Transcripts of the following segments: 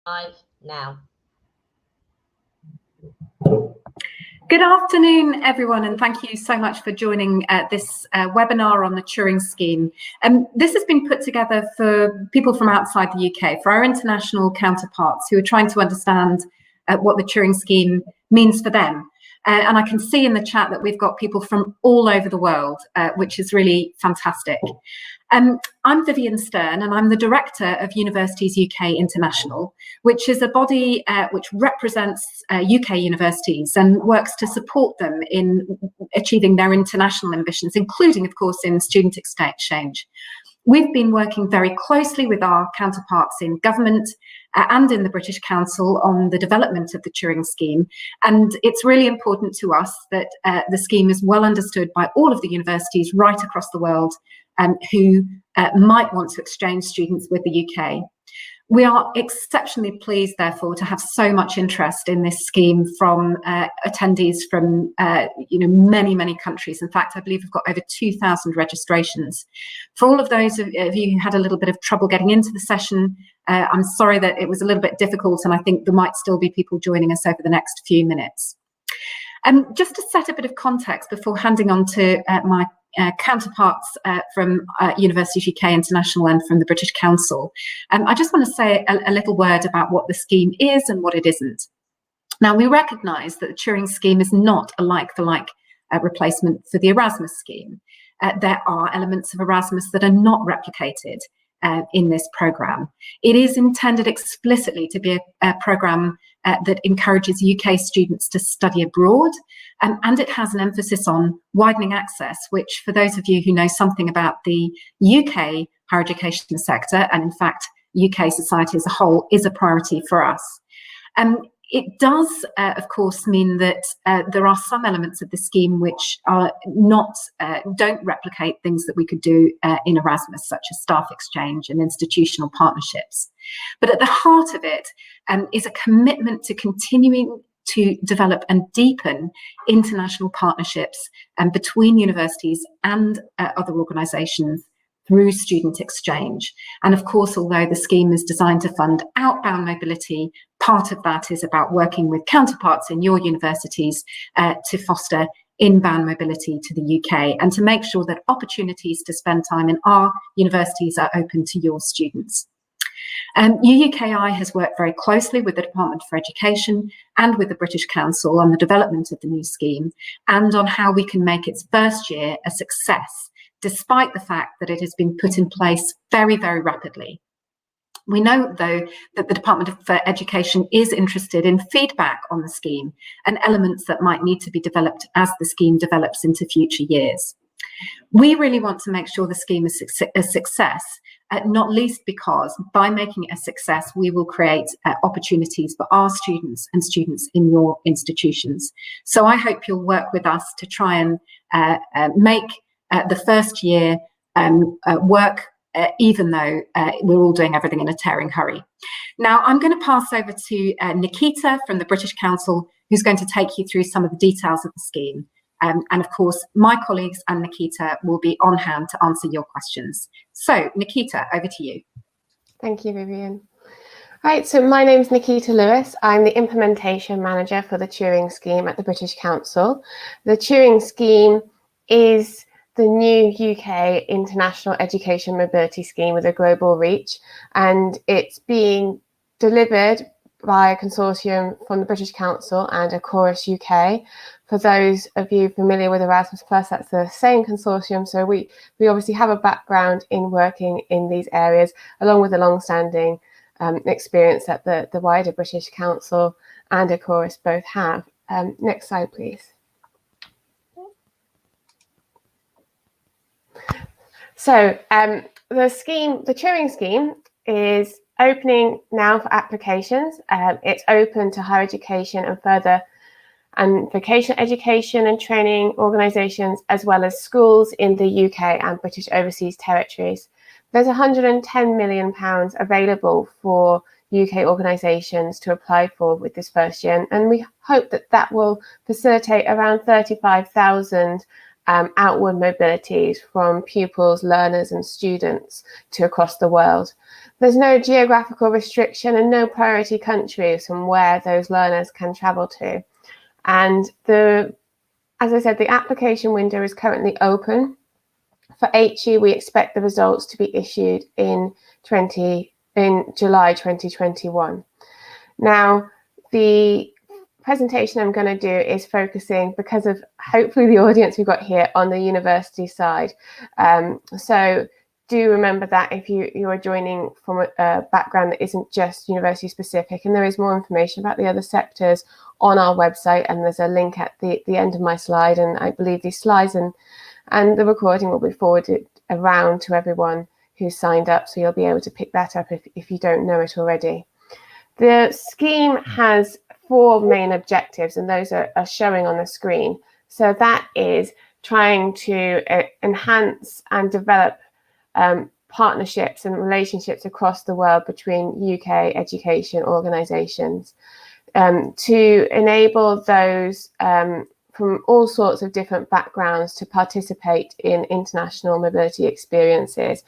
Live now. Good afternoon, everyone, and thank you so much for joining this webinar on the Turing Scheme. This has been put together for people from outside the UK, for our international counterparts who are trying to understand what the Turing Scheme means for them. And I can see in the chat that we've got people from all over the world, which is really fantastic. I'm Vivian Stern, and I'm the Director of Universities UK International, which is a body which represents UK universities and works to support them in achieving their international ambitions, including, of course, in student exchange. We've been working very closely with our counterparts in government and in the British Council on the development of the Turing Scheme. And it's really important to us that the scheme is well understood by all of the universities right across the world who might want to exchange students with the UK. We are exceptionally pleased, therefore, to have so much interest in this scheme from attendees from many, many countries. In fact, I believe we've got over 2,000 registrations. For all of those of you who had a little bit of trouble getting into the session, I'm sorry that it was a little bit difficult, and I think there might still be people joining us over the next few minutes. Just to set a bit of context before handing on to my counterparts from Universities UK International and from the British Council, I just want to say a little word about what the scheme is and what it isn't. Now, we recognise that the Turing Scheme is not a like-for-like replacement for the Erasmus scheme. There are elements of Erasmus that are not replicated in this programme. It is intended explicitly to be a programme that encourages UK students to study abroad, and it has an emphasis on widening access, which, for those of you who know something about the UK higher education sector, and in fact UK society as a whole, is a priority for us. It does, of course, mean that there are some elements of the scheme which are don't replicate things that we could do in Erasmus, such as staff exchange and institutional partnerships. But at the heart of it is a commitment to continuing to develop and deepen international partnerships between universities and other organisations through student exchange. And of course, although the scheme is designed to fund outbound mobility, part of that is about working with counterparts in your universities to foster inbound mobility to the UK and to make sure that opportunities to spend time in our universities are open to your students. UUKi has worked very closely with the Department for Education and with the British Council on the development of the new scheme and on how we can make its first year a success, despite the fact that it has been put in place very, very rapidly. We know, though, that the Department for Education is interested in feedback on the scheme and elements that might need to be developed as the scheme develops into future years. We really want to make sure the scheme is a success, not least because by making it a success, we will create opportunities for our students and students in your institutions. So I hope you'll work with us to try and make the first year work, even though we're all doing everything in a tearing hurry. Now, I'm going to pass over to Nikita from the British Council, who's going to take you through some of the details of the scheme. And of course, my colleagues and Nikita will be on hand to answer your questions. So, Nikita, over to you. Thank you, Vivian. Right, so my name is Nikita Lewis. I'm the Implementation Manager for the Turing Scheme at the British Council. The Turing Scheme is the new UK international education mobility scheme with a global reach, and it's being delivered by a consortium from the British Council and Chorus UK. For those of you familiar with Erasmus+, that's the same consortium, so we obviously have a background in working in these areas, along with a long-standing experience that the wider British Council and Chorus both have. Next slide, please. So the Turing Scheme is opening now for applications. It's open to higher education and further and vocational education and training organisations, as well as schools in the UK and British overseas territories. There's £110 million available for UK organisations to apply for with this first year, and we hope that that will facilitate around 35,000 outward mobilities from pupils, learners and students to across the world. There's no geographical restriction and no priority countries from where those learners can travel to. And as I said, the application window is currently open. For HE, we expect the results to be issued in July 2021. Now, the presentation I'm going to do is focusing, because of hopefully the audience we've got here, on the university side. So do remember that if you are joining from a background that isn't just university specific, and there is more information about the other sectors on our website, and there's a link at the end of my slide, and I believe these slides and the recording will be forwarded around to everyone who's signed up, so you'll be able to pick that up if you don't know it already. The scheme has 4 main objectives, and those are showing on the screen. So that is trying to enhance and develop partnerships and relationships across the world between UK education organisations, to enable those from all sorts of different backgrounds to participate in international mobility experiences,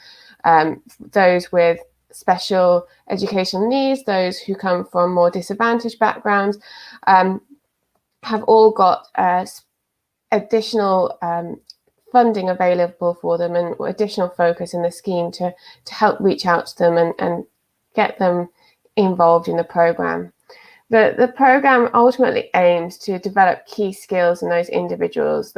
those with special educational needs, those who come from more disadvantaged backgrounds, have all got additional funding available for them and additional focus in the scheme to help reach out to them and get them involved in the programme. The programme ultimately aims to develop key skills in those individuals,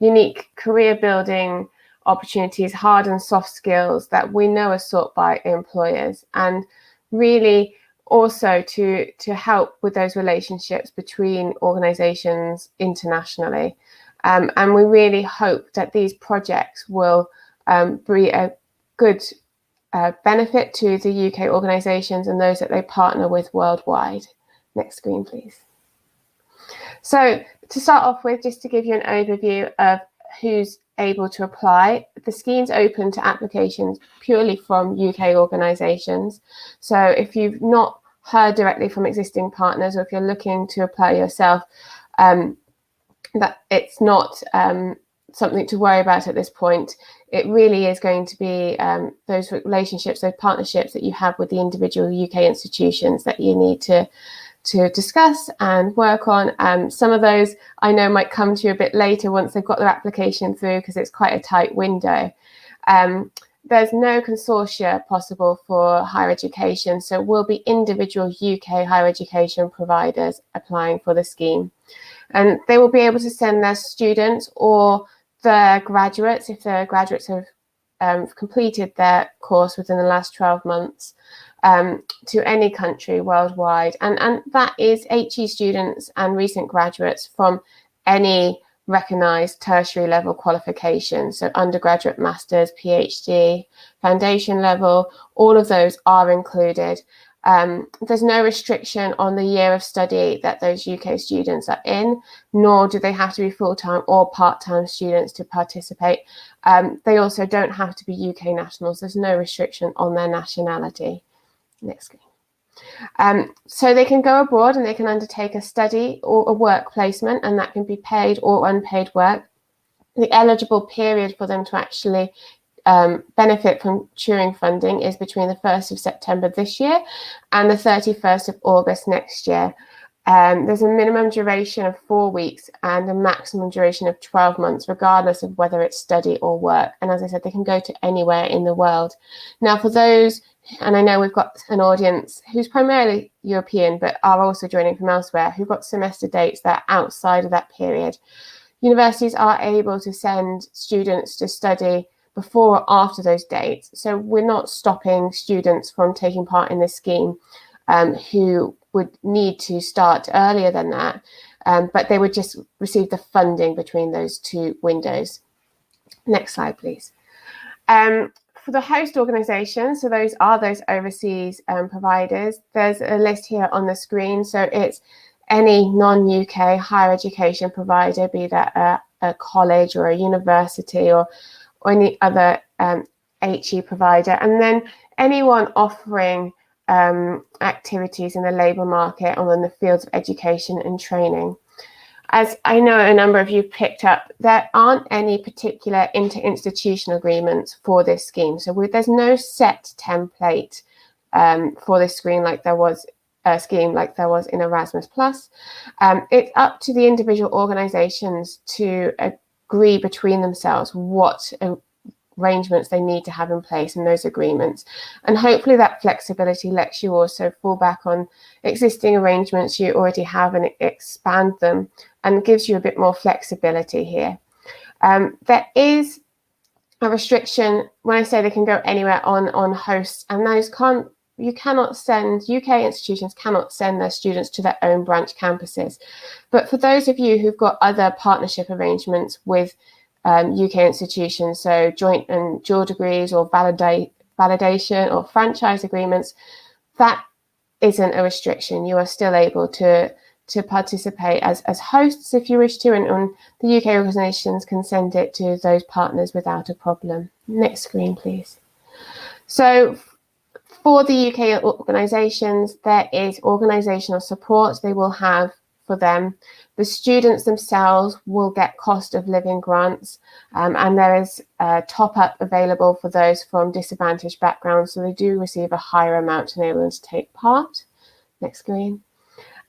unique career building opportunities, hard and soft skills that we know are sought by employers, and really also to help with those relationships between organisations internationally. And we really hope that these projects will be a good benefit to the UK organisations and those that they partner with worldwide. Next screen, please. So to start off with, just to give you an overview of who's able to apply, the scheme's open to applications purely from UK organisations. So if you've not heard directly from existing partners, or if you're looking to apply yourself, that it's not something to worry about at this point. It really is going to be those relationships, those partnerships that you have with the individual UK institutions that you need to discuss and work on. Some of those I know might come to you a bit later once they've got their application through, because it's quite a tight window. There's no consortia possible for higher education, so it will be individual UK higher education providers applying for the scheme. And they will be able to send their students or their graduates, if their graduates have completed their course within the last 12 months, to any country worldwide. And that is HE students and recent graduates from any recognised tertiary level qualification. So undergraduate, masters, PhD, foundation level, all of those are included. There's no restriction on the year of study that those UK students are in, nor do they have to be full-time or part-time students to participate. They also don't have to be UK nationals. There's no restriction on their nationality. Next screen. So they can go abroad and they can undertake a study or a work placement, and that can be paid or unpaid work. The eligible period for them to actually benefit from Turing funding is between the 1st of September this year and the 31st of August next year. There's a minimum duration of 4 weeks and a maximum duration of 12 months, regardless of whether it's study or work. And as I said, they can go to anywhere in the world. Now, for those, and I know we've got an audience who's primarily European, but are also joining from elsewhere, who've got semester dates that are outside of that period. Universities are able to send students to study before or after those dates. So we're not stopping students from taking part in this scheme who would need to start earlier than that, but they would just receive the funding between those 2 windows. Next slide, please. For the host organisations, so those are those overseas providers, there's a list here on the screen. So it's any non-UK higher education provider, be that a college or a university or any other HE provider, and then anyone offering activities in the labour market or in the fields of education and training. as I know a number of you picked up, there aren't any particular inter-institutional agreements for this scheme. So there's no set template for this scheme like there was in Erasmus+. It's up to the individual organisations to agree between themselves what arrangements they need to have in place in those agreements. And hopefully that flexibility lets you also fall back on existing arrangements you already have and expand them, and gives you a bit more flexibility here. There is a restriction when I say they can go anywhere on hosts, and those UK institutions cannot send their students to their own branch campuses. But for those of you who've got other partnership arrangements with UK institutions, so joint and dual degrees or validation or franchise agreements, that isn't a restriction. You are still able to participate as hosts if you wish to, and the UK organisations can send it to those partners without a problem. Next screen, please. So for the UK organisations, there is organisational support they will have for them. The students themselves will get cost of living grants, and there is a top-up available for those from disadvantaged backgrounds, so they do receive a higher amount to enable them to take part. Next screen.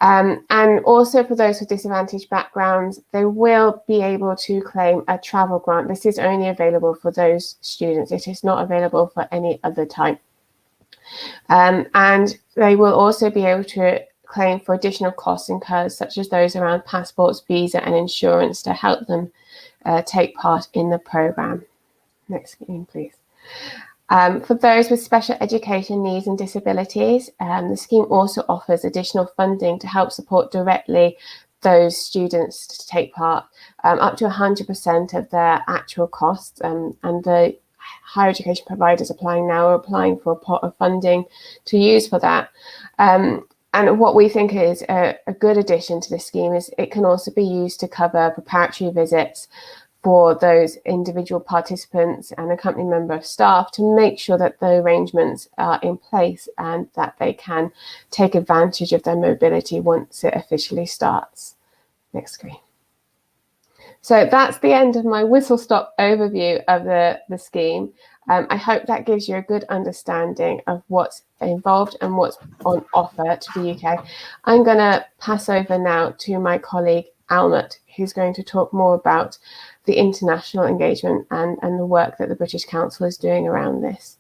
And also for those with disadvantaged backgrounds, they will be able to claim a travel grant. This is only available for those students. It is not available for any other type. And they will also be able to claim for additional costs incurred, such as those around passports, visa and insurance, to help them take part in the programme. Next screen, please. For those with special education needs and disabilities, the scheme also offers additional funding to help support directly those students to take part, up to 100% of their actual costs, and the higher education providers applying now are applying for a pot of funding to use for that. And what we think is a good addition to this scheme is it can also be used to cover preparatory visits for those individual participants and accompanying member of staff, to make sure that the arrangements are in place and that they can take advantage of their mobility once it officially starts. Next screen. So that's the end of my whistle-stop overview of the scheme. I hope that gives you a good understanding of what's involved and what's on offer to the UK. I'm going to pass over now to my colleague Almut, who's going to talk more about the international engagement and the work that the British Council is doing around this.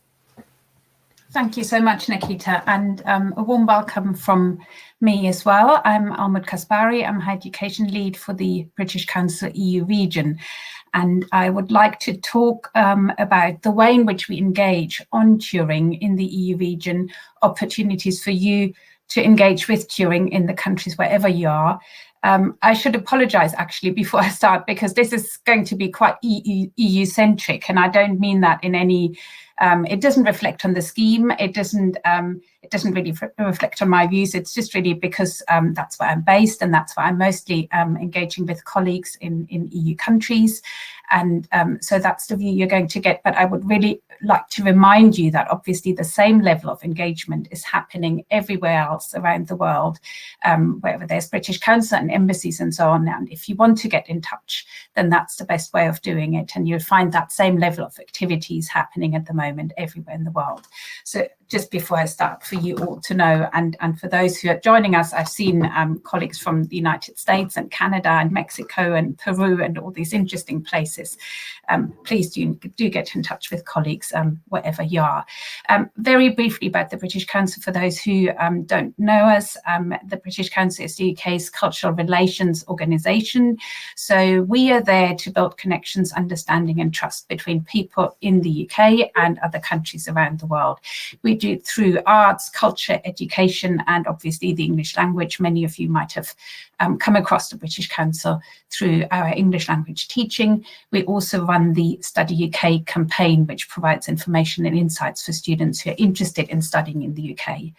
Thank you so much, Nikita, and a warm welcome from me as well. I'm Almut Kaspari. I'm Higher Education Lead for the British Council EU region, and I would like to talk about the way in which we engage on Turing in the EU region, opportunities for you to engage with Turing in the countries wherever you are. I should apologise actually before I start, because this is going to be quite EU-centric, and I don't mean that in any. It doesn't reflect on the scheme. It doesn't really reflect on my views. It's just really because that's where I'm based, and that's where I'm mostly engaging with colleagues in EU countries. And so that's the view you're going to get. But I would really like to remind you that obviously the same level of engagement is happening everywhere else around the world, wherever there's British Council and embassies and so on. And if you want to get in touch, then that's the best way of doing it. And you'll find that same level of activities happening at the moment everywhere in the world. So just before I start, for you all to know, and for those who are joining us, I've seen colleagues from the United States and Canada and Mexico and Peru and all these interesting places. Please do get in touch with colleagues wherever you are. Very briefly about the British Council, for those who don't know us, the British Council is the UK's cultural relations organisation. So we are there to build connections, understanding and trust between people in the UK and other countries around the world. We do it through arts, culture, education, and obviously the English language. Many of you might have come across the British Council through our English language teaching. We also run the Study UK campaign, which provides provides information and insights for students who are interested in studying in the UK.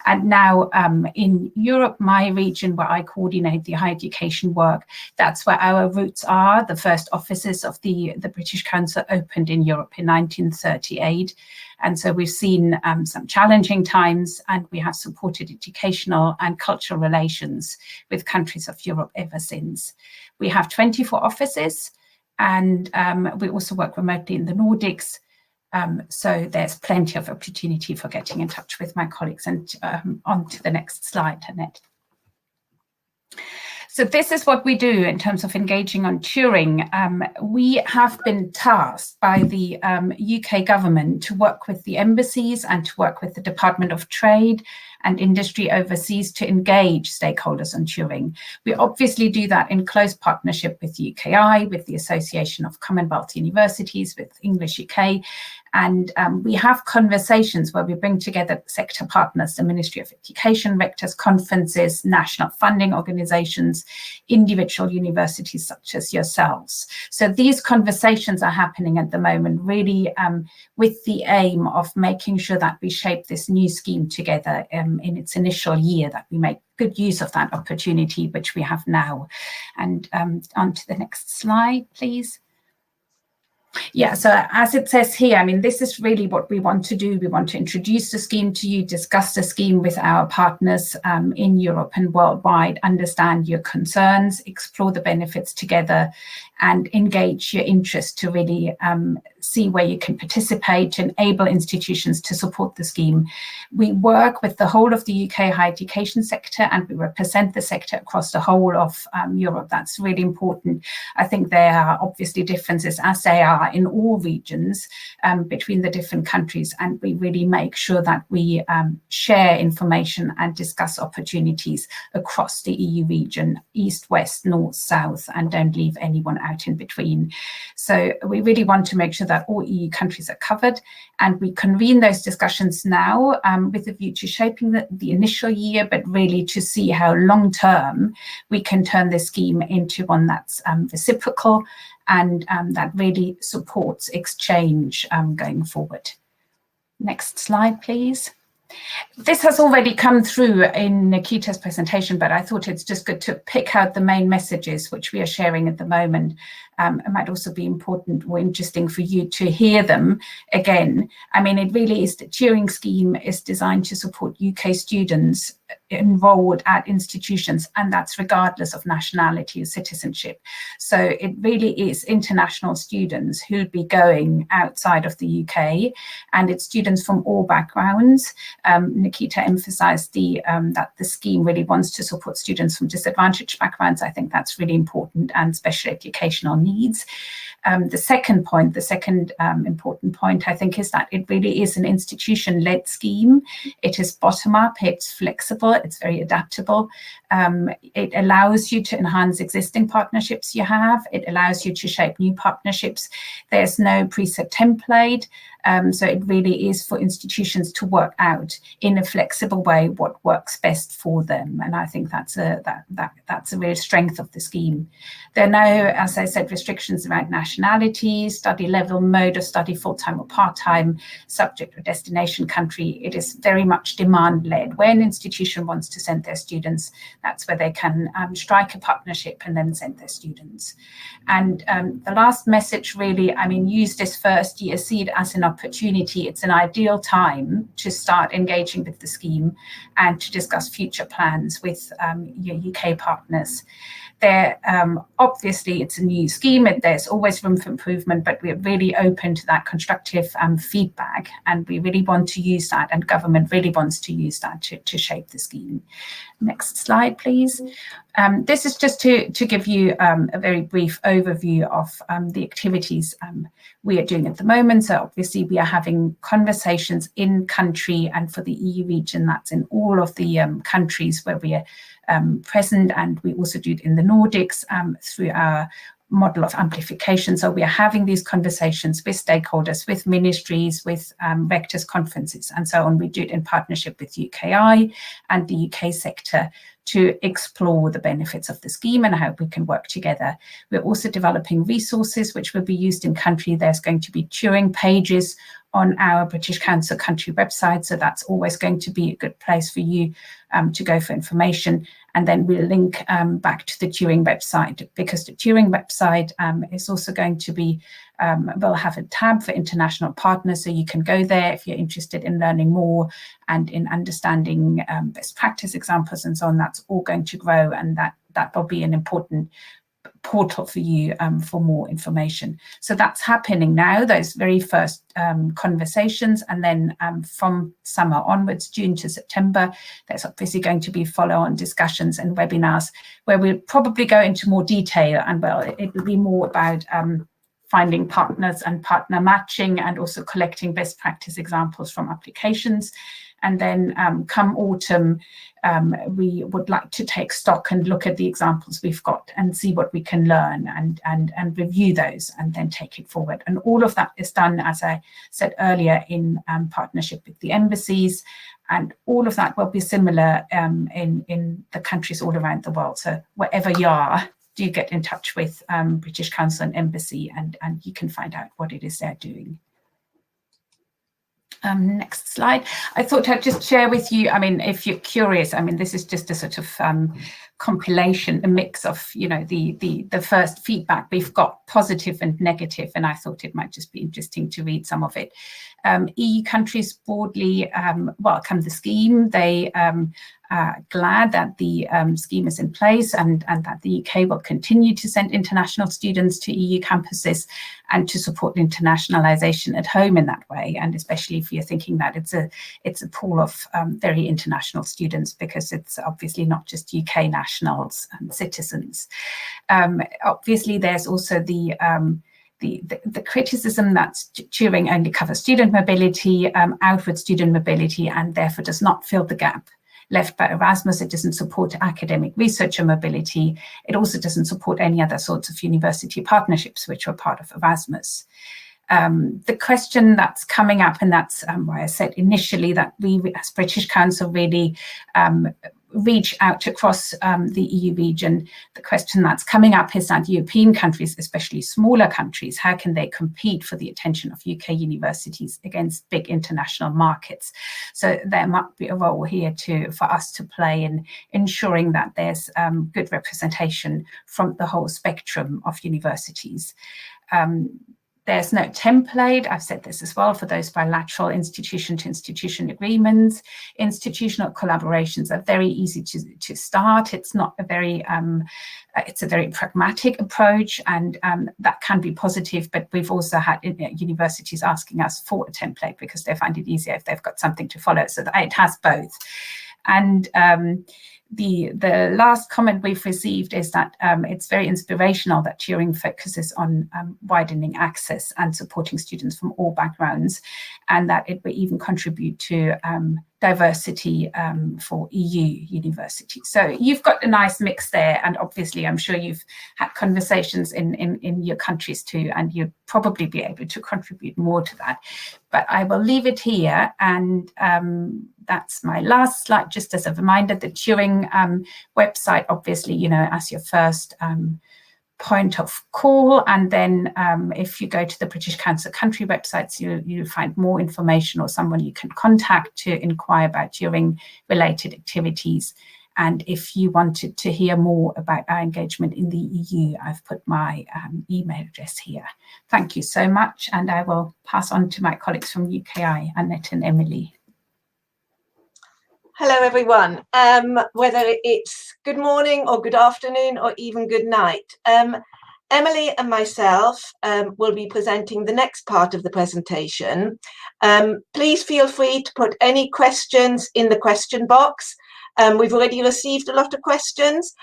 And now in Europe, my region where I coordinate the higher education work, that's where our roots are. The first offices of the British Council opened in Europe in 1938. And so we've seen some challenging times, and we have supported educational and cultural relations with countries of Europe ever since. We have 24 offices, and we also work remotely in the Nordics. So there's plenty of opportunity for getting in touch with my colleagues. And on to the next slide, Annette. So this is what we do in terms of engaging on Turing. We have been tasked by the UK government to work with the embassies and to work with the Department of Trade and Industry overseas to engage stakeholders on Turing. We obviously do that in close partnership with UUKi, with the Association of Commonwealth Universities, with English UK, and we have conversations where we bring together sector partners, the Ministry of Education, rectors, conferences, national funding organizations, individual universities such as yourselves. So these conversations are happening at the moment, really with the aim of making sure that we shape this new scheme together in its initial year, that we make good use of that opportunity which we have now. And on to the next slide, please. Yeah, so as it says here, I mean, this is really what we want to do. We want to introduce the scheme to you, discuss the scheme with our partners in Europe and worldwide, understand your concerns, explore the benefits together, and engage your interest to really see where you can participate, to enable institutions to support the scheme. We work with the whole of the UK higher education sector, and we represent the sector across the whole of Europe. That's really important. I think there are obviously differences, as they are in all regions, between the different countries, and we really make sure that we share information and discuss opportunities across the EU region, east, west, north, south, and don't leave anyone out in between. So we really want to make sure that all EU countries are covered, and we convene those discussions now with a view to shaping the initial year, but really to see how long term we can turn the scheme into one that's reciprocal and that really supports exchange going forward. Next slide, please. This has already come through in Nikita's presentation, but I thought it's just good to pick out the main messages which we are sharing at the moment. It might also be important or interesting for you to hear them again. I mean, it really is, the Turing Scheme is designed to support UK students enrolled at institutions, and that's regardless of nationality or citizenship. So it really is international students who'd be going outside of the UK, and it's students from all backgrounds. Nikita emphasized that the scheme really wants to support students from disadvantaged backgrounds. I think that's really important, and special educational needs. The second important point, I think, is that it really is an institution-led scheme. It is bottom-up, it's flexible, it's very adaptable. It allows you to enhance existing partnerships you have. It allows you to shape new partnerships. There's no preset template. So it really is for institutions to work out in a flexible way what works best for them, and I think that's a real strength of the scheme. There are no, as I said, restrictions around nationality, study level, mode of study, full-time or part-time, subject or destination country. It is very much demand-led. Where an institution wants to send their students, that's where they can strike a partnership and then send their students. And the last message, really, I mean, use this first year, see it as an opportunity. It's an ideal time to start engaging with the scheme and to discuss future plans with your UK partners. There, obviously, it's a new scheme. There's always room for improvement, but we're really open to that constructive feedback, and we really want to use that, and government really wants to use that to shape the scheme. Next slide, please. This is just to give you a very brief overview of the activities we are doing at the moment. So obviously we are having conversations in country, and for the EU region, that's in all of the countries where we are present, and we also do it in the Nordics through our model of amplification. So we are having these conversations with stakeholders, with ministries, with rectors' conferences, and so on. We do it in partnership with UKI and the UK sector to explore the benefits of the scheme and how we can work together. We're also developing resources which will be used in country. There's going to be Turing pages on our British Council country website, so that's always going to be a good place for you to go for information. And then we'll link back to the Turing website, because the Turing website is also going to be, we'll have a tab for international partners, so you can go there if you're interested in learning more and in understanding best practice examples and so on. That's all going to grow, and that will be an important portal for you for more information. So that's happening now, those very first conversations, and then from summer onwards, June to September, there's obviously going to be follow-on discussions and webinars where we'll probably go into more detail, and well, it will be more about finding partners and partner matching, and also collecting best practice examples from applications. And then come autumn, we would like to take stock and look at the examples we've got and see what we can learn, and review those, and then take it forward. And all of that is done, as I said earlier, in partnership with the embassies, and all of that will be similar in the countries all around the world. So wherever you are, do get in touch with British Council and Embassy, and you can find out what it is they're doing. Next slide. I thought I'd just share with you, I mean, if you're curious, I mean, this is just a sort of compilation, a mix of, you know, the first feedback we've got, positive and negative, and I thought it might just be interesting to read some of it. EU countries broadly welcome the scheme. They are glad that the scheme is in place, and that the UK will continue to send international students to EU campuses and to support internationalization at home in that way. And especially if you're thinking that it's a pool of very international students, because it's obviously not just UK nationals and citizens. Obviously, there's also the criticism that Turing only covers student mobility, outward student mobility, and therefore does not fill the gap left by Erasmus. It doesn't support academic researcher mobility. It also doesn't support any other sorts of university partnerships which are part of Erasmus. The question that's coming up, and that's why I said initially that we as British Council really reach out across the EU region. The question that's coming up is that European countries, especially smaller countries, how can they compete for the attention of UK universities against big international markets? So there might be a role here for us to play in ensuring that there's good representation from the whole spectrum of universities. There's no template. I've said this as well for those bilateral institution-to-institution agreements. Institutional collaborations are very easy to start. It's not a very, it's a very pragmatic approach, and that can be positive. But we've also had universities asking us for a template because they find it easier if they've got something to follow. So it has both. And the last comment we've received is that it's very inspirational that Turing focuses on widening access and supporting students from all backgrounds, and that it will even contribute to diversity for EU universities. So you've got a nice mix there, and obviously I'm sure you've had conversations in your countries too, and you'd probably be able to contribute more to that. But I will leave it here, and that's my last slide, just as a reminder. The Turing website, obviously, you know, as your first point of call, and then if you go to the British Council country websites, you'll find more information or someone you can contact to inquire about Turing related activities. And if you wanted to hear more about our engagement in the EU, I've put my email address here. Thank you so much, and I will pass on to my colleagues from UKI, Annette and Emily. Hello, everyone. Whether it's good morning or good afternoon or even good night. Emily and myself will be presenting the next part of the presentation. Please feel free to put any questions in the question box. We've already received a lot of questions.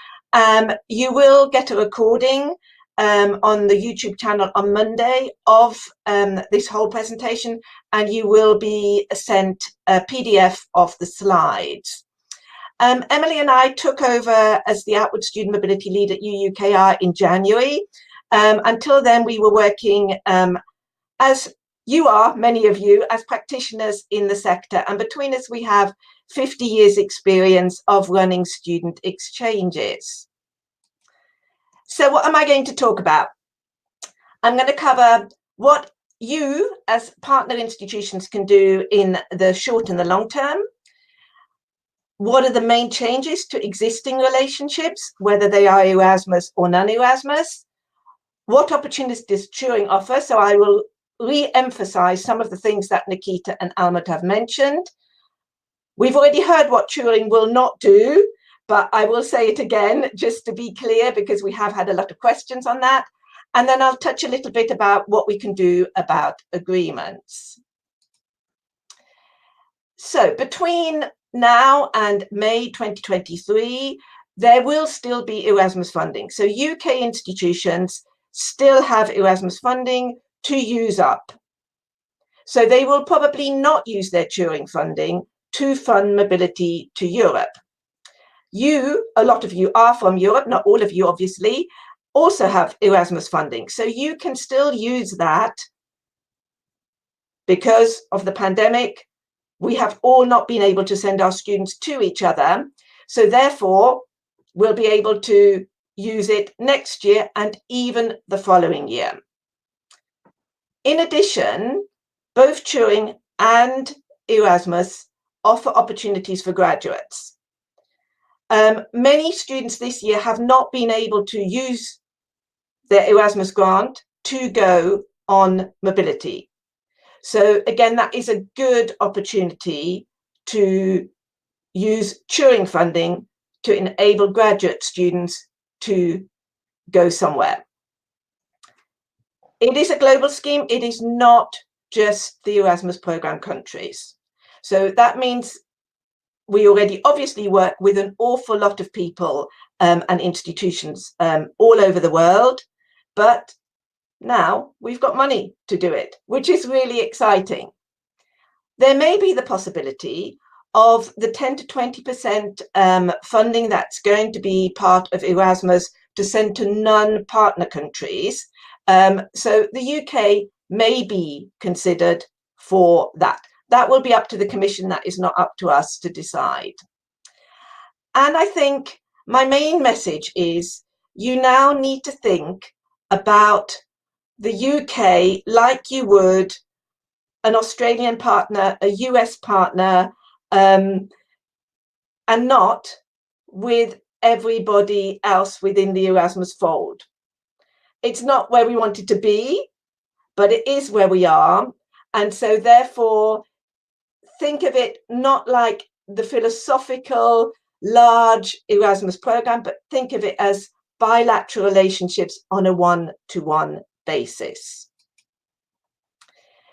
You will get a recording on the YouTube channel on Monday of this whole presentation, and you will be sent a PDF of the slides. Emily and I took over as the Outward Student Mobility Lead at UUKi in January, Until then, we were working as you are, many of you, as practitioners in the sector. And between us, we have 50 years experience of running student exchanges. So what am I going to talk about? I'm going to cover what you as partner institutions can do in the short and the long term. What are the main changes to existing relationships, whether they are Erasmus or non-Erasmus? What opportunities does Turing offer? So I will re-emphasize some of the things that Nikita and Almut have mentioned. We've already heard what Turing will not do, but I will say it again, just to be clear, because we have had a lot of questions on that. And then I'll touch a little bit about what we can do about agreements. So between now and May 2023, there will still be Erasmus funding. So UK institutions still have Erasmus funding to use up. So they will probably not use their Turing funding to fund mobility to Europe. A lot of you are from Europe, not all of you obviously, also have Erasmus funding. So you can still use that. Because of the pandemic, we have all not been able to send our students to each other. So therefore, we'll be able to use it next year and even the following year. In addition, both Turing and Erasmus offer opportunities for graduates. Many students this year have not been able to use their Erasmus grant to go on mobility. So again, that is a good opportunity to use Turing funding to enable graduate students to go somewhere. It is a global scheme. It is not just the Erasmus program countries. So that means we already obviously work with an awful lot of people and institutions all over the world, but now we've got money to do it, which is really exciting. There may be the possibility of the 10 to 20% funding that's going to be part of Erasmus to send to non-partner countries. So the UK may be considered for that. That will be up to the Commission. That is not up to us to decide. And I think my main message is you now need to think about the UK like you would an Australian partner, a US partner, and not with everybody else within the Erasmus fold. It's not where we wanted to be, but it is where we are. And so therefore, think of it not like the philosophical large Erasmus program, but think of it as bilateral relationships on a one-to-one basis.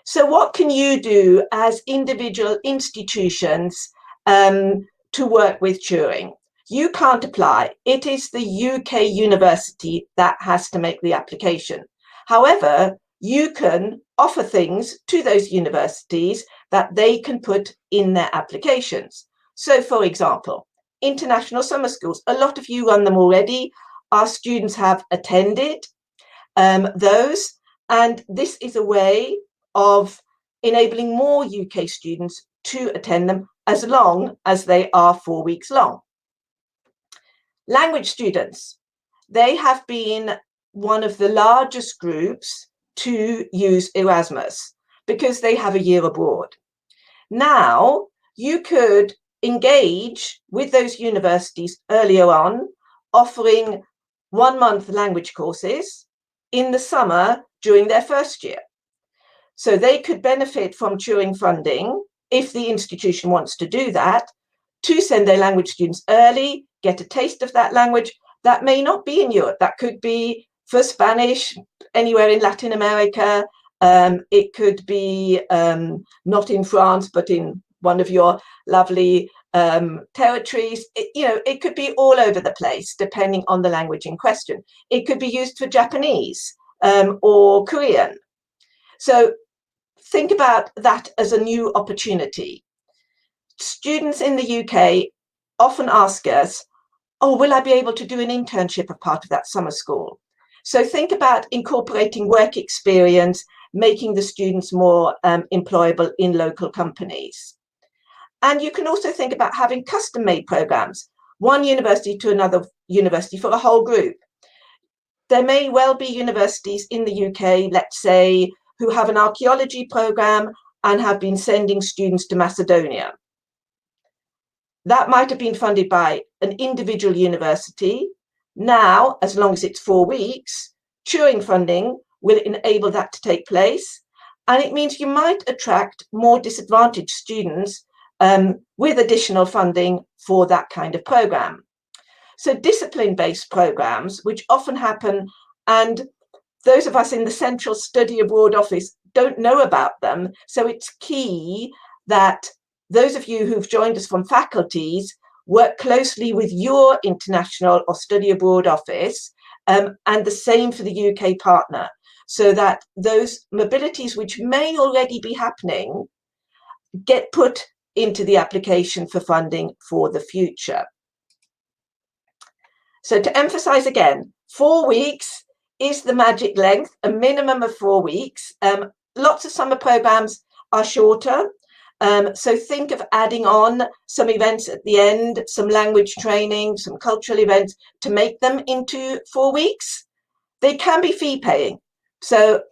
So what can you do as individual institutions to work with Turing? You can't apply. It is the UK university that has to make the application. However, you can offer things to those universities that they can put in their applications. So for example, international summer schools, a lot of you run them already. Our students have attended those, and this is a way of enabling more UK students to attend them as long as they are 4 weeks long. Language students, they have been one of the largest groups to use Erasmus because they have a year abroad. Now, you could engage with those universities earlier on, offering 1 month language courses in the summer during their first year. So they could benefit from Turing funding if the institution wants to do that, to send their language students early, get a taste of that language. That may not be in Europe. That could be for Spanish anywhere in Latin America. It could be not in France, but in one of your lovely territories. It could be all over the place, depending on the language in question. It could be used for Japanese or Korean. So think about that as a new opportunity. Students in the UK often ask us, oh, will I be able to do an internship as part of that summer school? So think about incorporating work experience, making the students more employable in local companies. And you can also think about having custom-made programs, one university to another university for a whole group. There may well be universities in the UK, let's say, who have an archaeology program and have been sending students to Macedonia. That might have been funded by an individual university. Now, as long as it's 4 weeks, Turing funding will enable that to take place. And it means you might attract more disadvantaged students with additional funding for that kind of program. So discipline-based programs, which often happen, and those of us in the Central Study Abroad office don't know about them. So it's key that those of you who've joined us from faculties work closely with your international or study abroad office, and the same for the UK partner, so that those mobilities which may already be happening get put into the application for funding for the future. So to emphasize again, 4 weeks is the magic length, a minimum of 4 weeks. Lots of summer programs are shorter. So think of adding on some events at the end, some language training, some cultural events to make them into 4 weeks. They can be fee paying. So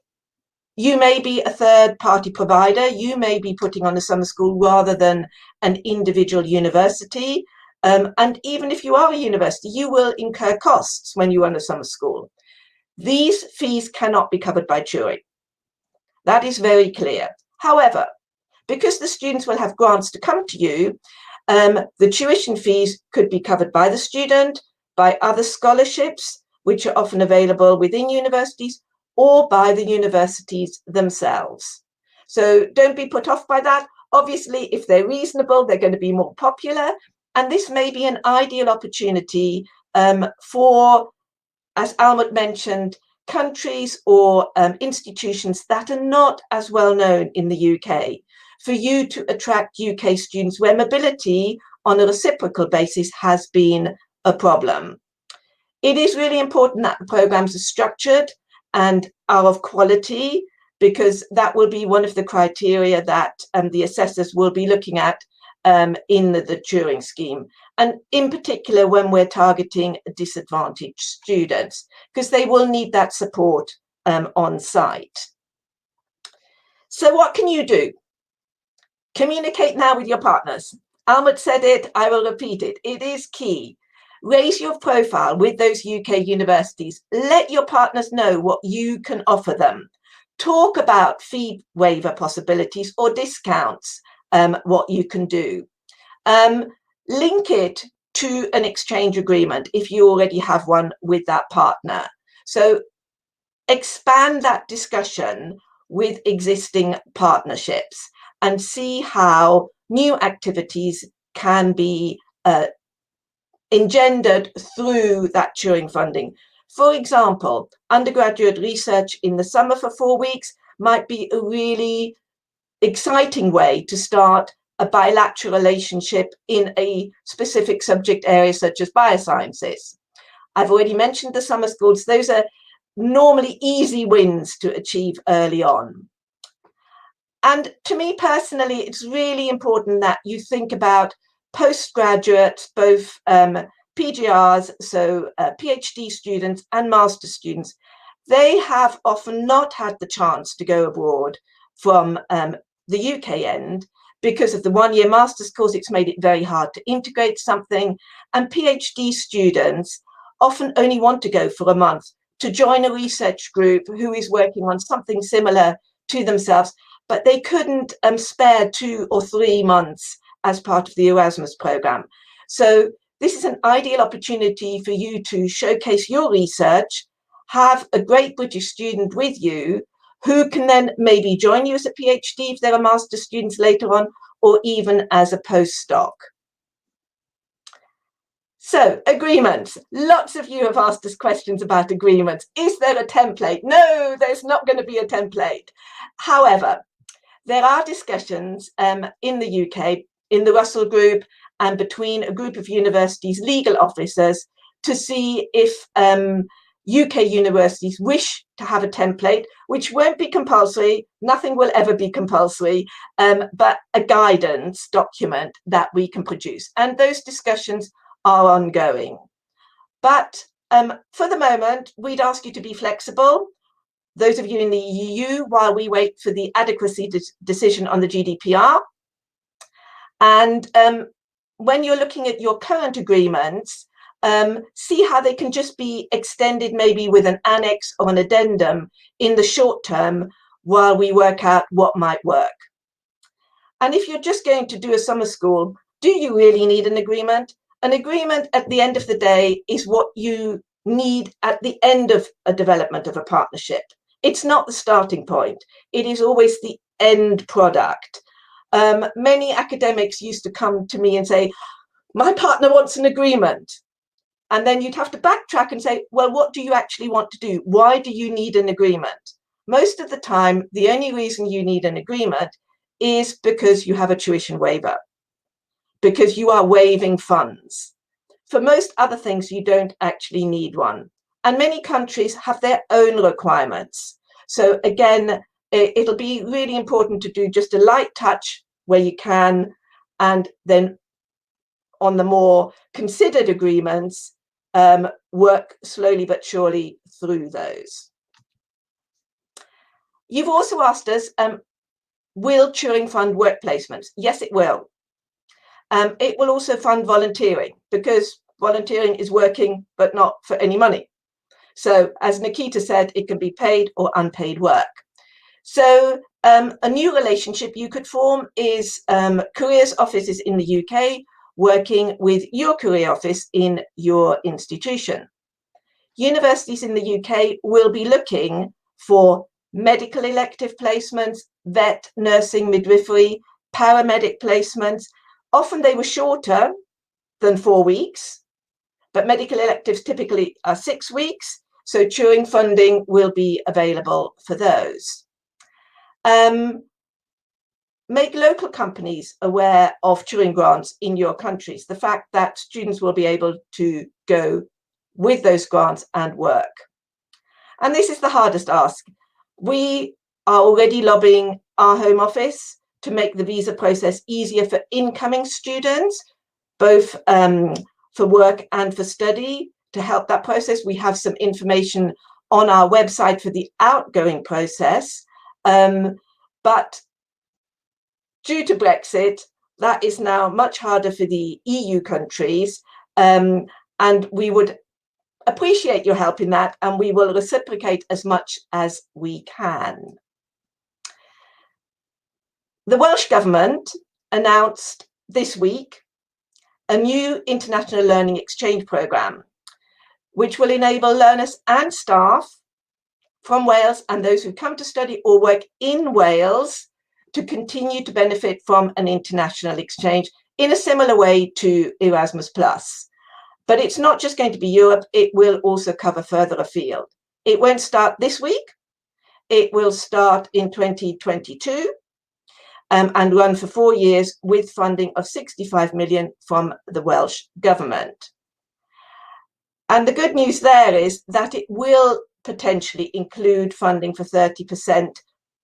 you may be a third party provider. You may be putting on a summer school rather than an individual university. And even if you are a university, you will incur costs when you run a summer school. These fees cannot be covered by Turing. That is very clear. However, because the students will have grants to come to you, the tuition fees could be covered by the student, by other scholarships, which are often available within universities, or by the universities themselves. So don't be put off by that. Obviously, if they're reasonable, they're going to be more popular. And this may be an ideal opportunity for, as Almut mentioned, countries or institutions that are not as well known in the UK, for you to attract UK students where mobility on a reciprocal basis has been a problem. It is really important that the programs are structured and are of quality, because that will be one of the criteria that the assessors will be looking at in the Turing Scheme, and in particular when we're targeting disadvantaged students, because they will need that support on site. So what can you do? Communicate now with your partners. Almut said it, I will repeat it. It is key. Raise your profile with those UK universities. Let your partners know what you can offer them. Talk about fee waiver possibilities or discounts, what you can do. Link it to an exchange agreement if you already have one with that partner. So expand that discussion with existing partnerships and see how new activities can be engendered through that Turing funding. For example, undergraduate research in the summer for 4 weeks might be a really exciting way to start a bilateral relationship in a specific subject area such as biosciences. I've already mentioned the summer schools. Those are normally easy wins to achieve early on. And to me personally, it's really important that you think about postgraduates, both PGRs, so PhD students and master students. They have often not had the chance to go abroad from the UK end because of the one-year master's course. It's made it very hard to integrate something. And PhD students often only want to go for a month to join a research group who is working on something similar to themselves, but they couldn't spare 2 or 3 months as part of the Erasmus program. So this is an ideal opportunity for you to showcase your research, have a great British student with you who can then maybe join you as a PhD if there are master students later on, or even as a postdoc. So agreements. Lots of you have asked us questions about agreements. Is there a template? No, there's not going to be a template. However, there are discussions in the UK, in the Russell Group, and between a group of universities' legal officers to see if UK universities wish to have a template, which won't be compulsory, nothing will ever be compulsory, but a guidance document that we can produce. And those discussions are ongoing. But for the moment, we'd ask you to be flexible. Those of you in the EU, while we wait for the adequacy decision on the GDPR. And when you're looking at your current agreements, see how they can just be extended, maybe with an annex or an addendum in the short term while we work out what might work. And if you're just going to do a summer school, do you really need an agreement? An agreement at the end of the day is what you need at the end of a development of a partnership. It's not the starting point. It is always the end product. Many academics used to come to me and say, my partner wants an agreement. And then you'd have to backtrack and say, well, what do you actually want to do? Why do you need an agreement? Most of the time, the only reason you need an agreement is because you have a tuition waiver, because you are waiving funds. For most other things, you don't actually need one. And many countries have their own requirements. So again, it'll be really important to do just a light touch where you can, and then on the more considered agreements, work slowly but surely through those. You've also asked us, will Turing fund work placements? Yes, it will. It will also fund volunteering, because volunteering is working, but not for any money. So as Nikita said, it can be paid or unpaid work. So a new relationship you could form is careers offices in the UK working with your career office in your institution. Universities in the UK will be looking for medical elective placements, vet, nursing, midwifery, paramedic placements. Often they were shorter than 4 weeks, but medical electives typically are 6 weeks. So Turing funding will be available for those. Make local companies aware of Turing grants in your countries, the fact that students will be able to go with those grants and work. And this is the hardest ask. We are already lobbying our Home Office to make the visa process easier for incoming students, both for work and for study. To help that process, we have some information on our website for the outgoing process. But due to Brexit, that is now much harder for the EU countries. And we would appreciate your help in that, and we will reciprocate as much as we can. The Welsh Government announced this week a new international learning exchange programme, which will enable learners and staff from Wales and those who come to study or work in Wales to continue to benefit from an international exchange in a similar way to Erasmus+. But it's not just going to be Europe, it will also cover further afield. It won't start this week, it will start in 2022 and run for 4 years with funding of 65 million from the Welsh Government. And the good news there is that it will potentially include funding for 30%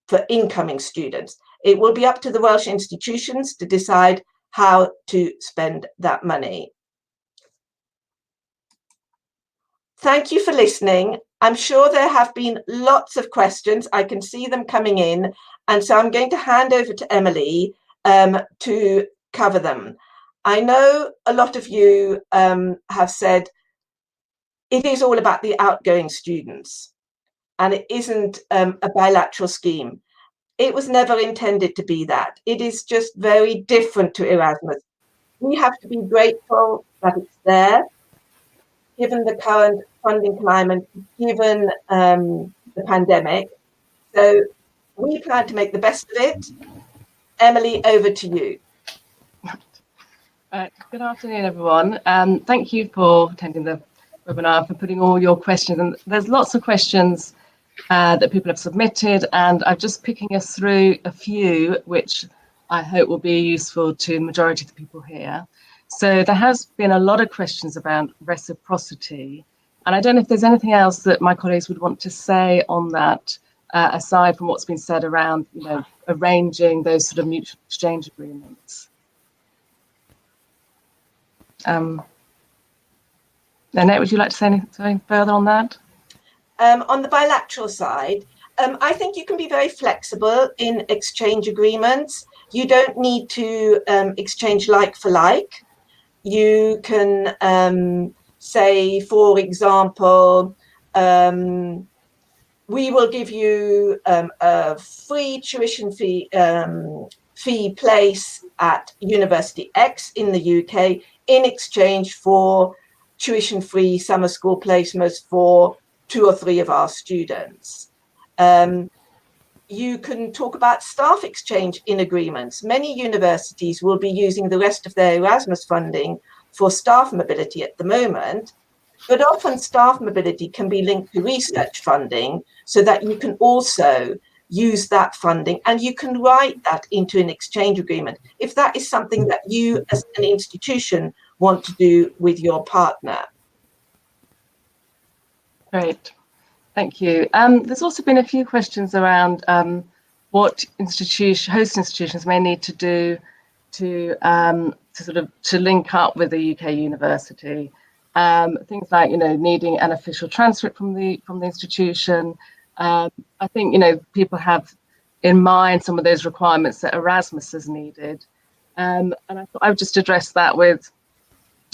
for incoming students. It will be up to the Welsh institutions to decide how to spend that money. Thank you for listening. I'm sure there have been lots of questions. I can see them coming in. And so I'm going to hand over to Emily to cover them. I know a lot of you have said it is all about the outgoing students, and it isn't a bilateral scheme. It was never intended to be that. It is just very different to Erasmus. We have to be grateful that it's there, given the current funding climate, given the pandemic. So we plan to make the best of it. Emily, over to you. Good afternoon, everyone. Thank you for attending the webinar, for putting all your questions. And there's lots of questions that people have submitted, and I'm just picking us through a few, which I hope will be useful to the majority of the people here. So there has been a lot of questions about reciprocity, And I don't know if there's anything else that my colleagues would want to say on that, aside from what's been said around, arranging those sort of mutual exchange agreements. Annette, would you like to say anything further on that? On the bilateral side, I think you can be very flexible in exchange agreements. You don't need to exchange like for like. You can say, for example, we will give you a free tuition fee place at University X in the UK in exchange for tuition-free summer school placements for 2 or 3 of our students. You can talk about staff exchange in agreements. Many universities will be using the rest of their Erasmus funding for staff mobility at the moment, but often staff mobility can be linked to research funding so that you can also use that funding and you can write that into an exchange agreement if that is something that you as an institution want to do with your partner. Great, thank you. There's also been a few questions around what host institutions may need to do to link up with the UK university. Things like needing an official transcript from the institution. I think people have in mind some of those requirements that Erasmus has needed, and I thought I would just address that with,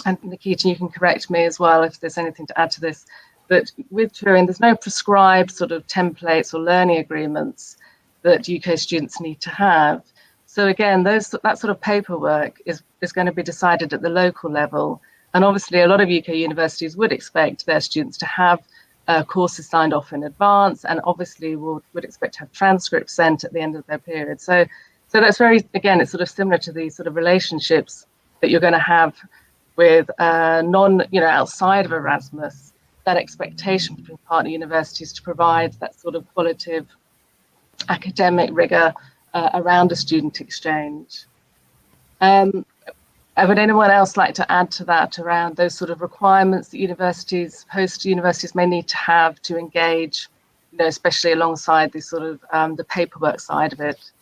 and Nikita, you can correct me as well if there's anything to add to this. But with Turing, there's no prescribed sort of templates or learning agreements that UK students need to have. So again, that sort of paperwork is going to be decided at the local level. And obviously, a lot of UK universities would expect their students to have courses signed off in advance, and obviously would expect to have transcripts sent at the end of their period. So that's it's sort of similar to these sort of relationships that you're going to have with outside of Erasmus, that expectation between partner universities to provide that sort of qualitative academic rigor around a student exchange. Would anyone else like to add to that around those sort of requirements that host universities may need to have to engage, especially alongside the sort of the paperwork side of it?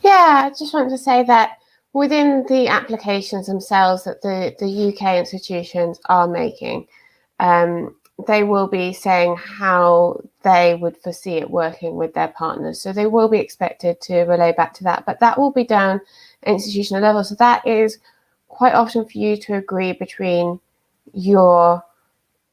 Yeah, I just want to say that within the applications themselves that the UK institutions are making, they will be saying how they would foresee it working with their partners. So they will be expected to relay back to that, but that will be down at institutional level. So that is quite often for you to agree between your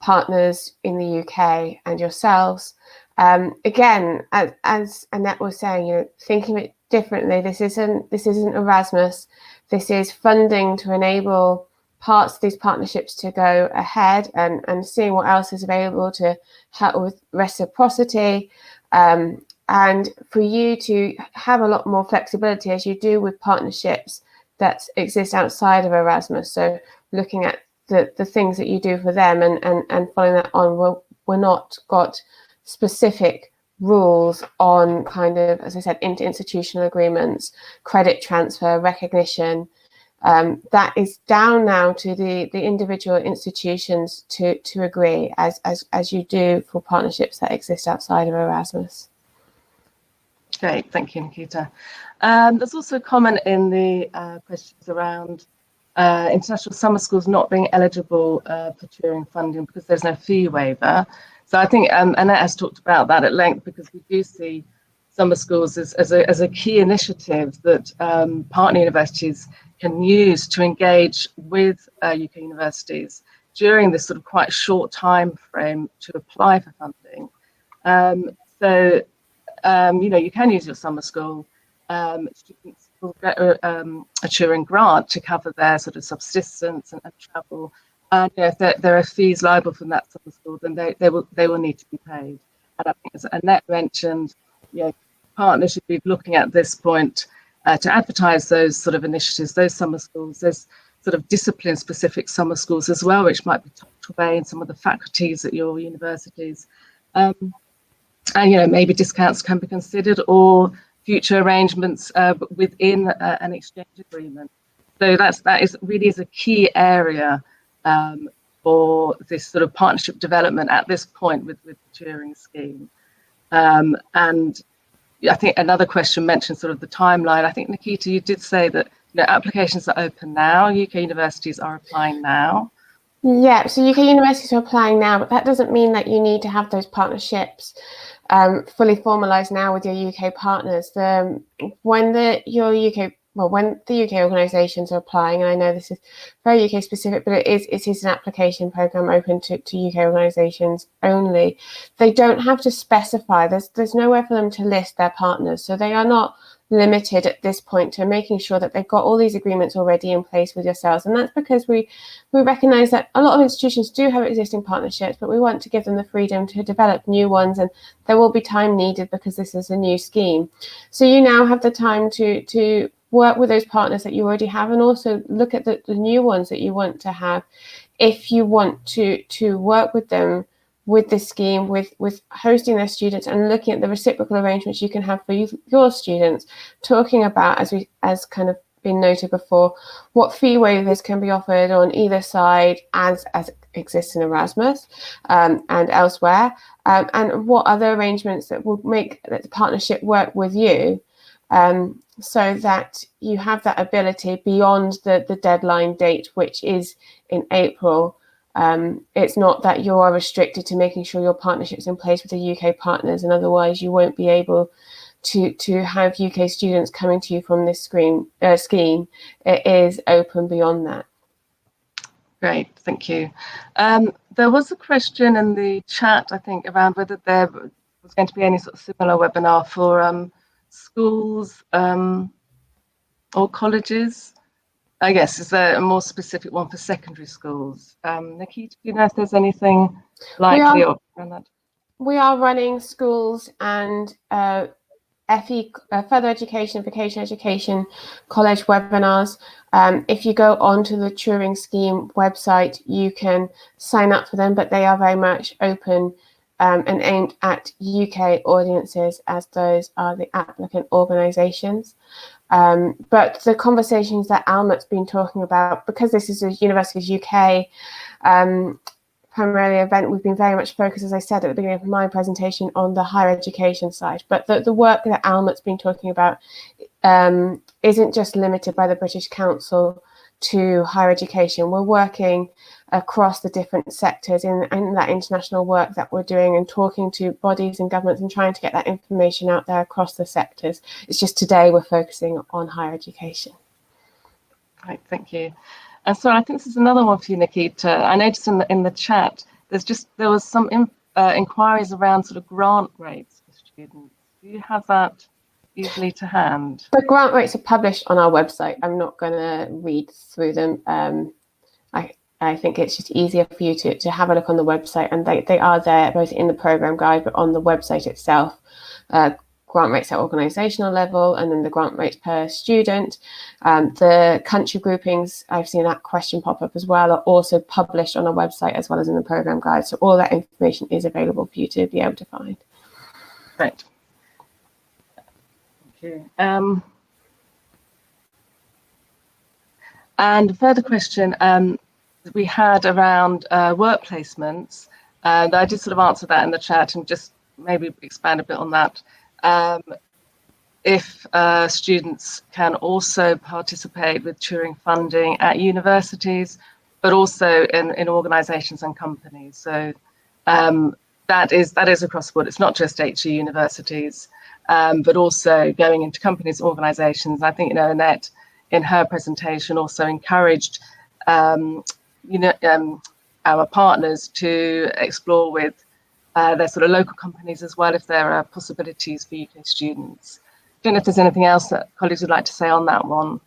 partners in the UK and yourselves. Again, as Annette was saying, thinking of it differently. This isn't Erasmus. This is funding to enable parts of these partnerships to go ahead and seeing what else is available to help with reciprocity, and for you to have a lot more flexibility as you do with partnerships that exist outside of Erasmus. So looking at the things that you do for them and following that on, we're not got specific rules on kind of, as I said, interinstitutional agreements, credit transfer, recognition. That is down now to the individual institutions to agree, as you do for partnerships that exist outside of Erasmus. Great, thank you, Nikita. There's also a comment in the questions around international summer schools not being eligible for Turing funding because there's no fee waiver. So I think Annette has talked about that at length, because we do see summer schools as a key initiative that partner universities can use to engage with UK universities during this sort of quite short time frame to apply for funding. You can use your summer school. Students will get a Turing grant to cover their sort of subsistence and travel. And if there are fees liable from that summer school, then they will need to be paid. And I think, as Annette mentioned, partners should be looking at this point to advertise those sort of initiatives, those summer schools. There's sort of discipline-specific summer schools as well, which might be tucked away in some of the faculties at your universities. And maybe discounts can be considered, or future arrangements within an exchange agreement. So that really is a key area for this sort of partnership development at this point with the Turing Scheme. And I think another question mentioned sort of the timeline. I think, Nikita, you did say that applications are open now. UK universities are applying now. Yeah, so UK universities are applying now, but that doesn't mean that you need to have those partnerships fully formalised now with your UK partners. When the UK organisations are applying, and I know this is very UK specific, but it is an application programme open to UK organisations only. They don't have to specify. There's nowhere for them to list their partners, so they are not limited at this point to making sure that they've got all these agreements already in place with yourselves. And that's because we recognise that a lot of institutions do have existing partnerships, but we want to give them the freedom to develop new ones, and there will be time needed because this is a new scheme. So you now have the time to work with those partners that you already have, and also look at the new ones that you want to have if you want to work with them with this scheme, with hosting their students and looking at the reciprocal arrangements you can have for your students, talking about, as kind of been noted before, what fee waivers can be offered on either side as exists in Erasmus and elsewhere, and what other arrangements that will make the partnership work with you, so that you have that ability beyond the deadline date, which is in April. It's not that you are restricted to making sure your partnership's in place with the UK partners, and otherwise you won't be able to have UK students coming to you from this scheme. It is open beyond that. Great, thank you. There was a question in the chat, I think, around whether there was going to be any sort of similar webinar for schools or colleges. I guess, is there a more specific one for secondary schools? Nikita, do you know if there's anything likely around that? We are running schools and FE, further education, vocational education, college webinars. If you go onto the Turing Scheme website, you can sign up for them, but they are very much open and aimed at UK audiences, as those are the applicant organisations. But the conversations that Almut's been talking about, because this is a Universities UK primarily event, we've been very much focused, as I said at the beginning of my presentation, on the higher education side. But the work that Almut's been talking about isn't just limited by the British Council to higher education. We're working across the different sectors in that international work that we're doing, and talking to bodies and governments and trying to get that information out there across the sectors. It's just today we're focusing on higher education. Right, thank you. And so I think this is another one for you, Nikita. I noticed in the chat there was some inquiries around sort of grant rates for students. Do you have that easily to hand? The grant rates are published on our website. I'm not going to read through them. I think it's just easier for you to have a look on the website, and they are there both in the programme guide, but on the website itself. Grant rates at organisational level, and then the grant rates per student. The country groupings, I've seen that question pop up as well, are also published on our website as well as in the programme guide. So all that information is available for you to be able to find. Great. Thank you. And a further question we had around work placements. I did sort of answer that in the chat, and just maybe expand a bit on that. If students can also participate with Turing funding at universities, but also in organisations and companies. So that is across the board. It's not just HE universities, but also going into companies, organisations. I think Annette in her presentation also encouraged our partners to explore with their sort of local companies as well, if there are possibilities for UK students. I don't know if there's anything else that colleagues would like to say on that one.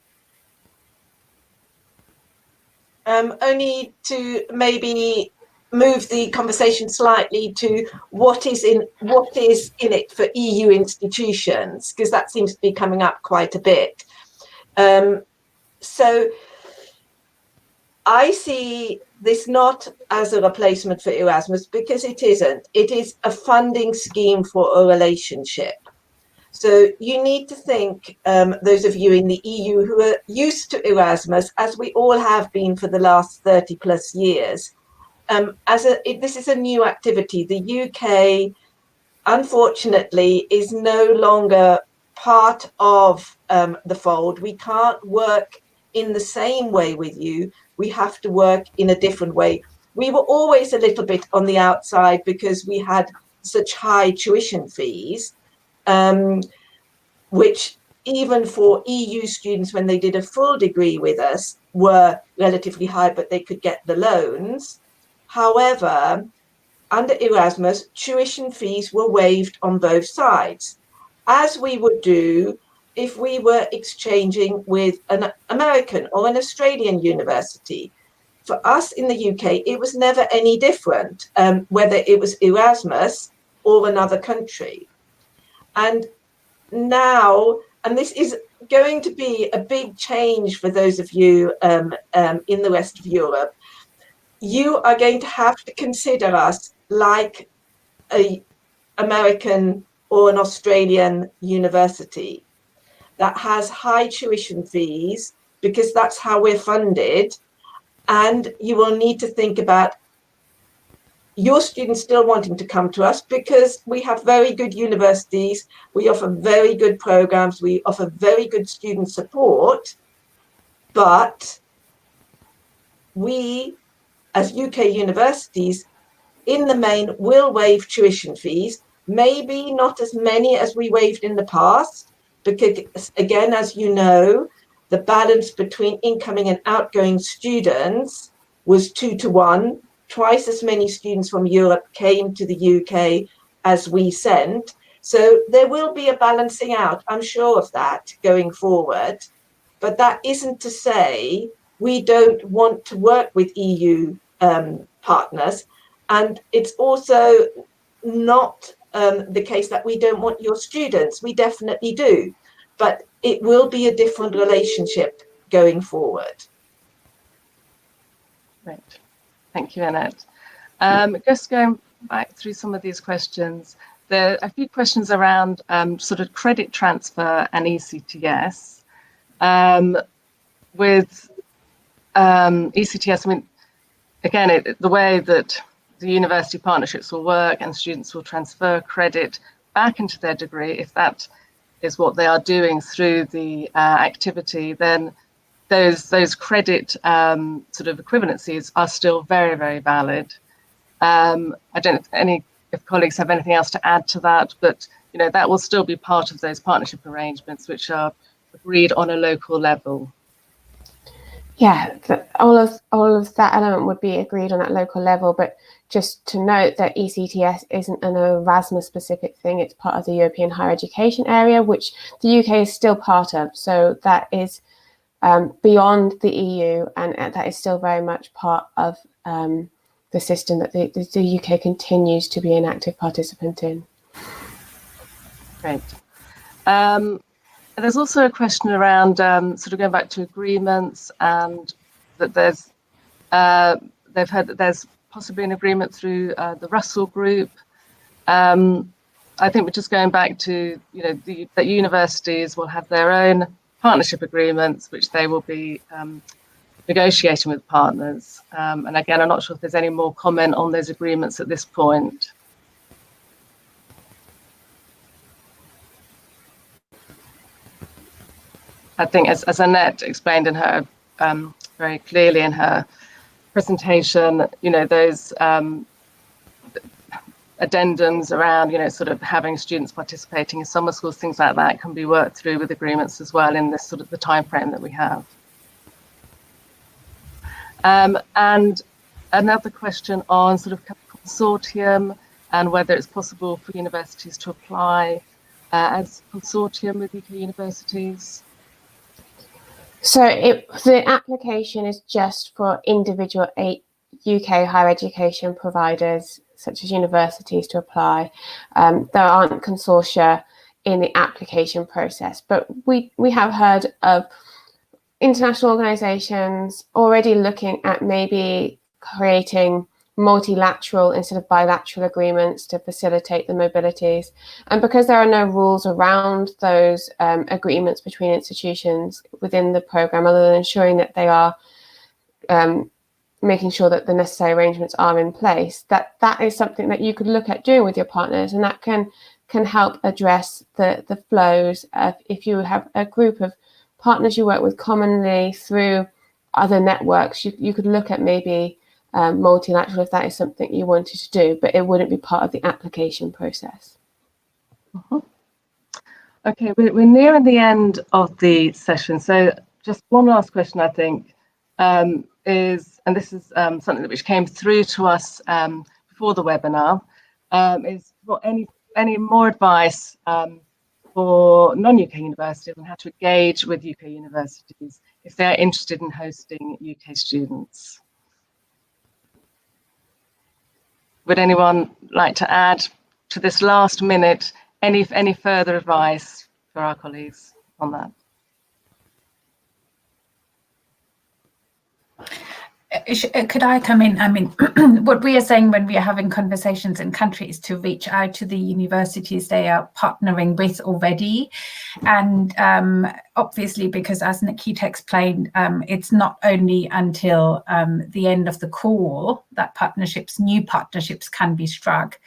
Only to maybe move the conversation slightly to what is in it for EU institutions, because that seems to be coming up quite a bit. So I see this not as a replacement for Erasmus, because it isn't. It is a funding scheme for a relationship. So you need to think, those of you in the EU who are used to Erasmus, as we all have been for the last 30 plus years, this is a new activity. The UK, unfortunately, is no longer part of the fold. We can't work in the same way with you. We have to work in a different way. We were always a little bit on the outside because we had such high tuition fees, which even for EU students, when they did a full degree with us, were relatively high, but they could get the loans. However, under Erasmus, tuition fees were waived on both sides, as we would do if we were exchanging with an American or an Australian university. For us in the UK, it was never any different, whether it was Erasmus or another country. And now, and this is going to be a big change for those of you in the rest of Europe, you are going to have to consider us like an American or an Australian university that has high tuition fees, because that's how we're funded. And you will need to think about your students still wanting to come to us, because we have very good universities, we offer very good programs, we offer very good student support, but we, as UK universities, in the main, will waive tuition fees, maybe not as many as we waived in the past, because again, as you know, the balance between incoming and outgoing students was 2 to 1. Twice as many students from Europe came to the UK as we sent. So there will be a balancing out, I'm sure of that, going forward. But that isn't to say we don't want to work with EU partners. And it's also not the case that we don't want your students. We definitely do. But it will be a different relationship going forward. Great. Thank you, Annette. Just going back through some of these questions, there are a few questions around sort of credit transfer and ECTS. With ECTS, I mean, again, the way that the university partnerships will work and students will transfer credit back into their degree, if that is what they are doing through the activity, then those credit sort of equivalencies are still very, very valid. I don't know if colleagues have anything else to add to that, but you know, that will still be part of those partnership arrangements which are agreed on a local level. Yeah, all of that element would be agreed on that local level, but just to note that ECTS isn't an Erasmus specific thing, it's part of the European higher education area, which the UK is still part of. So that is beyond the EU, and that is still very much part of the system that the UK continues to be an active participant in. Great. There's also a question around sort of going back to agreements, and that there's they've heard that there's possibly an agreement through the Russell Group. I think we're just going back to, you know, that universities will have their own partnership agreements, which they will be negotiating with partners. And again, I'm not sure if there's any more comment on those agreements at this point. I think, as Annette explained in her very clearly in her presentation, you know, those addendums around, you know, sort of having students participating in summer schools, things like that can be worked through with agreements as well in this sort of the time frame that we have. And another question on sort of consortium and whether it's possible for universities to apply as consortium with UK universities. So the application is just for individual UK higher education providers, such as universities, to apply. There aren't consortia in the application process, but we have heard of international organizations already looking at maybe creating multilateral instead of bilateral agreements to facilitate the mobilities. And because there are no rules around those agreements between institutions within the program, other than ensuring that they are making sure that the necessary arrangements are in place, that is something that you could look at doing with your partners, and that can help address the flows. If you have a group of partners you work with commonly through other networks, you could look at maybe multilateral if that is something you wanted to do, but it wouldn't be part of the application process. Okay, we're nearing the end of the session, so just one last question, I think, is, and this is something which came through to us before the webinar, is what any more advice for non-UK universities on how to engage with UK universities if they're interested in hosting UK students? Would anyone like to add to this last minute any further advice for our colleagues on that? Could I come in? I mean, what we are saying when we are having conversations in country is to reach out to the universities they are partnering with already. And obviously, because as Nikita explained, it's not only until the end of the call that new partnerships can be struck.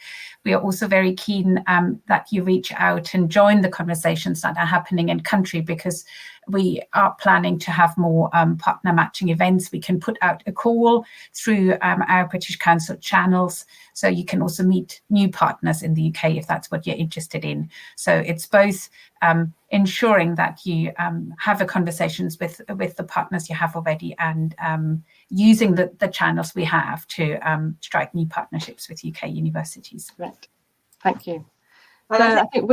We are also very keen that you reach out and join the conversations that are happening in country, because we are planning to have more partner matching events. We can put out a call through our British Council channels, so you can also meet new partners in the UK if that's what you're interested in. So it's both ensuring that you have conversations with the partners you have already, and using the channels we have to strike new partnerships with UK universities. Right. Thank you. And I think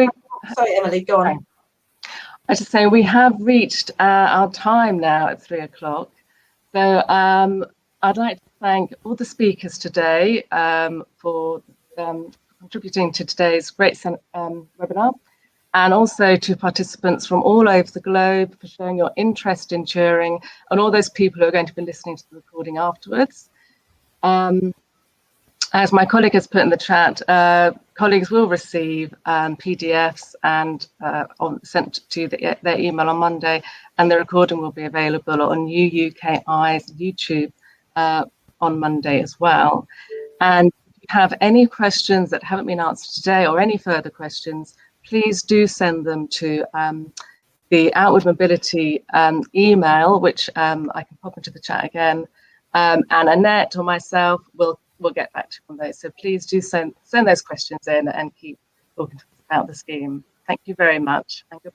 sorry, Emily, go on. I should say we have reached our time now at 3 o'clock. So I'd like to thank all the speakers today for contributing to today's great webinar, and also to participants from all over the globe for showing your interest in Turing, and all those people who are going to be listening to the recording afterwards. As my colleague has put in the chat, colleagues will receive PDFs and sent to their email on Monday, and the recording will be available on UUKi's YouTube on Monday as well. And if you have any questions that haven't been answered today, or any further questions, please do send them to the Outward Mobility email, which I can pop into the chat again, and Annette or myself will get back to you on those. So please do send those questions in and keep talking to us about the scheme. Thank you very much, and goodbye.